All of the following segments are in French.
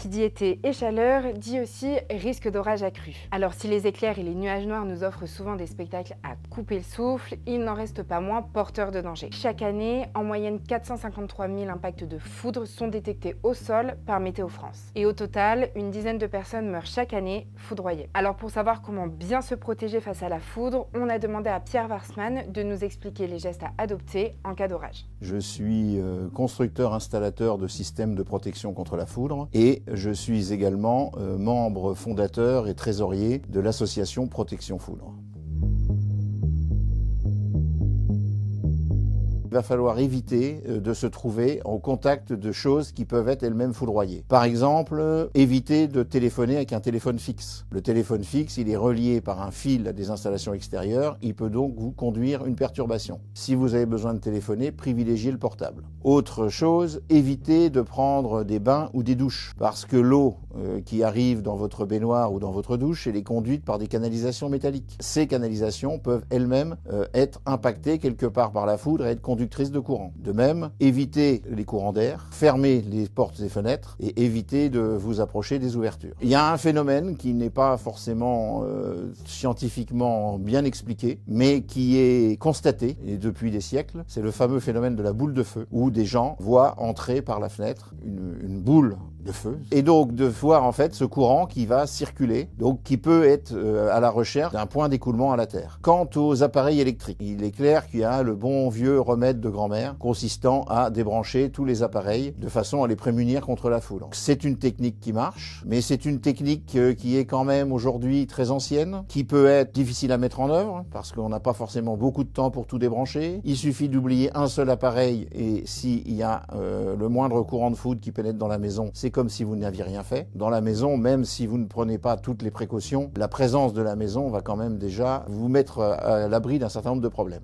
Qui dit été et chaleur, dit aussi risque d'orage accru. Alors si les éclairs et les nuages noirs nous offrent souvent des spectacles à couper le souffle, il n'en reste pas moins porteurs de danger. Chaque année, en moyenne 453 000 impacts de foudre sont détectés au sol par Météo France. Et au total, une dizaine de personnes meurent chaque année foudroyées. Alors pour savoir comment bien se protéger face à la foudre, on a demandé à Pierre Warsmann de nous expliquer les gestes à adopter en cas d'orage. Je suis constructeur-installateur de systèmes de protection contre la foudre et je suis également membre fondateur et trésorier de l'association Protection Foudre. Il va falloir éviter de se trouver au contact de choses qui peuvent être elles-mêmes foudroyées. Par exemple, éviter de téléphoner avec un téléphone fixe. Le téléphone fixe, il est relié par un fil à des installations extérieures, il peut donc vous conduire une perturbation. Si vous avez besoin de téléphoner, privilégiez le portable. Autre chose, évitez de prendre des bains ou des douches, parce que l'eau qui arrive dans votre baignoire ou dans votre douche, elle est conduite par des canalisations métalliques. Ces canalisations peuvent elles-mêmes être impactées quelque part par la foudre et être conductrices de courant. De même, évitez les courants d'air, fermez les portes et fenêtres et évitez de vous approcher des ouvertures. Il y a un phénomène qui n'est pas forcément scientifiquement bien expliqué, mais qui est constaté et depuis des siècles, c'est le fameux phénomène de la boule de feu, où des gens voient entrer par la fenêtre une boule de feu, et donc de voir en fait ce courant qui va circuler, donc qui peut être à la recherche d'un point d'écoulement à la Terre. Quant aux appareils électriques, il est clair qu'il y a le bon vieux remède de grand-mère consistant à débrancher tous les appareils de façon à les prémunir contre la foudre. C'est une technique qui marche, mais c'est une technique qui est quand même aujourd'hui très ancienne, qui peut être difficile à mettre en œuvre, parce qu'on n'a pas forcément beaucoup de temps pour tout débrancher. Il suffit d'oublier un seul appareil, et s'il y a le moindre courant de foudre qui pénètre dans la maison, c'est comme si vous n'aviez rien fait. Dans la maison, même si vous ne prenez pas toutes les précautions, la présence de la maison va quand même déjà vous mettre à l'abri d'un certain nombre de problèmes.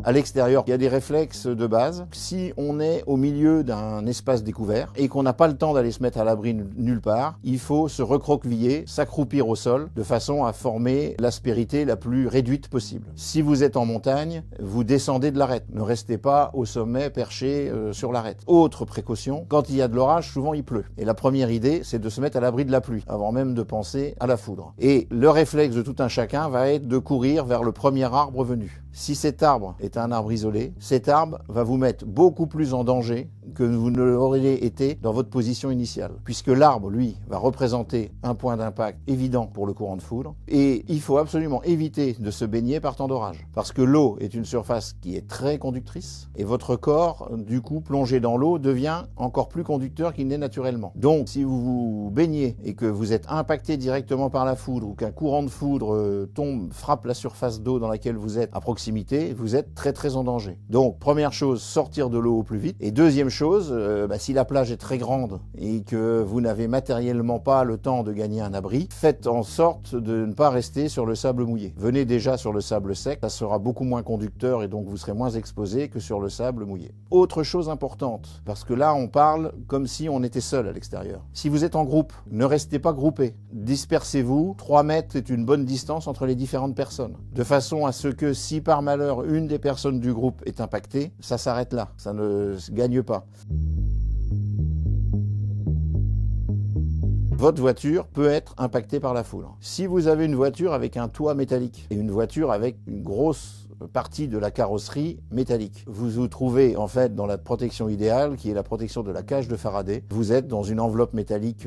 À l'extérieur, il y a des réflexes de base. Si on est au milieu d'un espace découvert et qu'on n'a pas le temps d'aller se mettre à l'abri nulle part, il faut se recroqueviller, s'accroupir au sol de façon à former l'aspérité la plus réduite possible. Si vous êtes en montagne, vous descendez de l'arête. Ne restez pas au sommet perché sur l'arête. Autre précaution, quand il y a de l'orage, souvent il pleut. Et la première idée, c'est de se mettre à l'abri de la pluie avant même de penser à la foudre. Et le réflexe de tout un chacun va être de courir vers le premier arbre venu. Si cet arbre est un arbre isolé, cet arbre va vous mettre beaucoup plus en danger que vous ne l'auriez été dans votre position initiale. Puisque l'arbre, lui, va représenter un point d'impact évident pour le courant de foudre. Et il faut absolument éviter de se baigner par temps d'orage. Parce que l'eau est une surface qui est très conductrice. Et votre corps, du coup, plongé dans l'eau, devient encore plus conducteur qu'il n'est naturellement. Donc, si vous vous baignez et que vous êtes impacté directement par la foudre ou qu'un courant de foudre frappe la surface d'eau dans laquelle vous êtes à proximité, vous êtes très en danger. Donc, première chose, sortir de l'eau au plus vite. Et deuxième chose, si la plage est très grande et que vous n'avez matériellement pas le temps de gagner un abri, faites en sorte de ne pas rester sur le sable mouillé. Venez déjà sur le sable sec, ça sera beaucoup moins conducteur et donc vous serez moins exposé que sur le sable mouillé. Autre chose importante, parce que là on parle comme si on était seul à l'extérieur. Si vous êtes en groupe, ne restez pas groupés. Dispersez-vous. 3 mètres est une bonne distance entre les différentes personnes. De façon à ce que si par malheur une des personnes du groupe est impactée, ça s'arrête là. Ça ne gagne pas. Votre voiture peut être impactée par la foudre. Si vous avez une voiture avec un toit métallique et une voiture avec une grosse partie de la carrosserie métallique, vous vous trouvez en fait dans la protection idéale qui est la protection de la cage de Faraday. Vous êtes dans une enveloppe métallique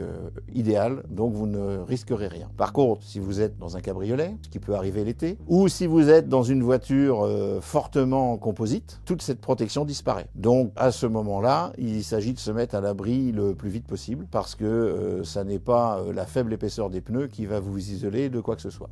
idéale, donc vous ne risquerez rien. Par contre, si vous êtes dans un cabriolet, ce qui peut arriver l'été, ou si vous êtes dans une voiture fortement composite, toute cette protection disparaît. Donc à ce moment-là, il s'agit de se mettre à l'abri le plus vite possible parce que ça n'est pas la faible épaisseur des pneus qui va vous isoler de quoi que ce soit.